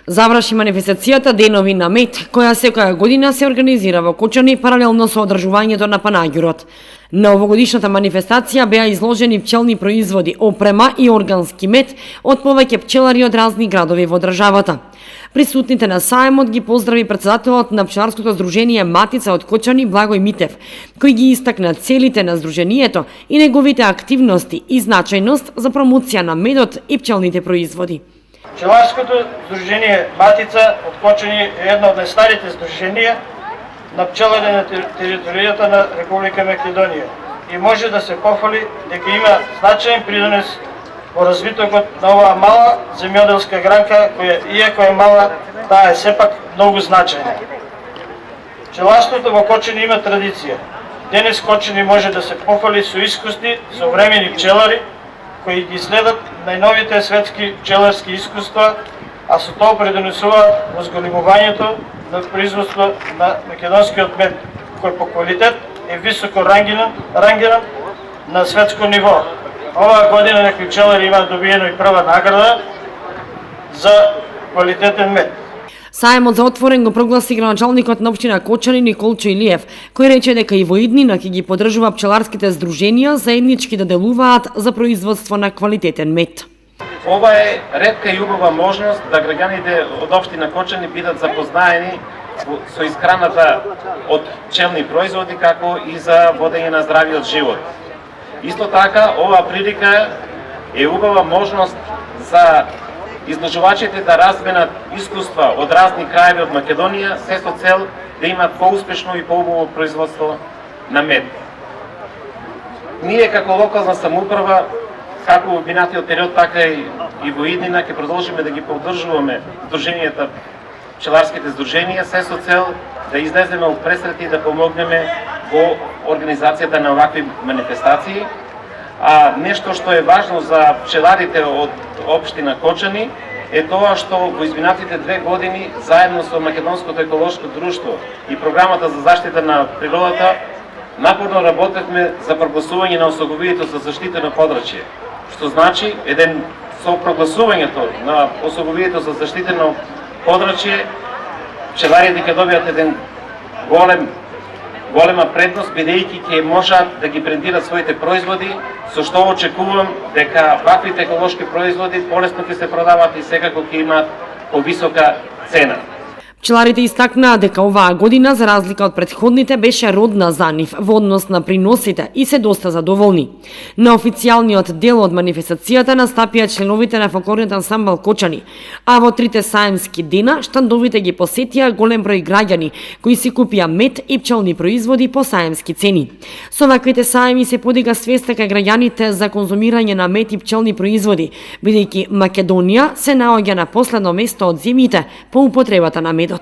Заврши манифестацијата Денови на мед, која секоја година се организира во Кочани паралелно со одржувањето на Панагюрот. На овогодишната манифестација беа изложени пчелни производи, опрема и органски мед од повеќе пчелари од разни градови во државата. Присутните на саемот ги поздрави претседателот на пчеларското здружение Матица од Кочани Благој Митев, кој ги истакна целите на здружението и неговите активности и значајност за промоција на медот и пчелните производи. Пчеларското здружение Матица од Кочани е едно од најстарите здруженија на пчелари на територијата на Република Македонија и може да се пофали дека има значаен придонес во развитокот на оваа мала земјоделска гранка која, иако е мала, таа е сепак многу значајна. Пчеларството во Кочани има традиција. Денес Кочани може да се пофали со искусни, современи пчелари кои ги следат најновите светски пчеларски искуства, а со тоа придонесуваат во зголемувањето на производство на македонскиот мед, кој по квалитет е високо рангиран на светско ниво. Оваа година некои пчелари имаат добиено и прва награда за квалитетен мед. Саемот за отворен го прогласи градоначалникот на општина Кочани Николчо Илиев, кој рече дека и во иднина ќе ги поддржува пчеларските здруженија заеднички да делуваат за производство на квалитетен мед. Ова е ретка и убава можност да граѓаните од општина Кочани бидат запознаени со исхраната од пчелни производи, како и за водење на здравиот живот. Исто така, оваа прилика е убава можност за изложувачите да разменат искуства од разни краеви од Македонија, се со цел да имат поуспешно и поубаво производство на мед. Ние како локална самоуправа, како во минатиот период, така и во иднина, ќе продолжиме да ги поддржуваме здруженијата, пчеларските здруженија, се со цел да излеземе од пресрети и да помогнеме во организацијата на овакви манифестации. А нешто што е важно за пчеларите од општина Кочани е тоа што во изминатите 2 години заедно со Македонското еколошко друштво и програмата за заштита на природата напорно работевме за прогласување на особовието за заштитено подрачје. Што значи, со прогласувањето на особовието за заштитено подрачје, пчеларите ќе добијат еден голема предност, бидејќи ќе можат да ги брендират своите производи, со што очекувам дека ваквите еколошки производи полесно ќе се продават и секако ќе имаат повисока цена. Пчеларите истакнаа дека оваа година, за разлика од претходните, беше родна за нив во однос на приносите и се доста задоволни. На официјалниот дел од манифестацијата настапија членовите на фолклорниот ансамбл Кочани, а во трите саемски дена штандовите ги посетија голем број граѓани кои си купија мед и пчелни производи по саемски цени. Со ваквите саеми се подига свеста кај граѓаните за конзумирање на мед и пчелни производи, бидејќи Македонија се наоѓа на последно место од земјите по употребата на медот.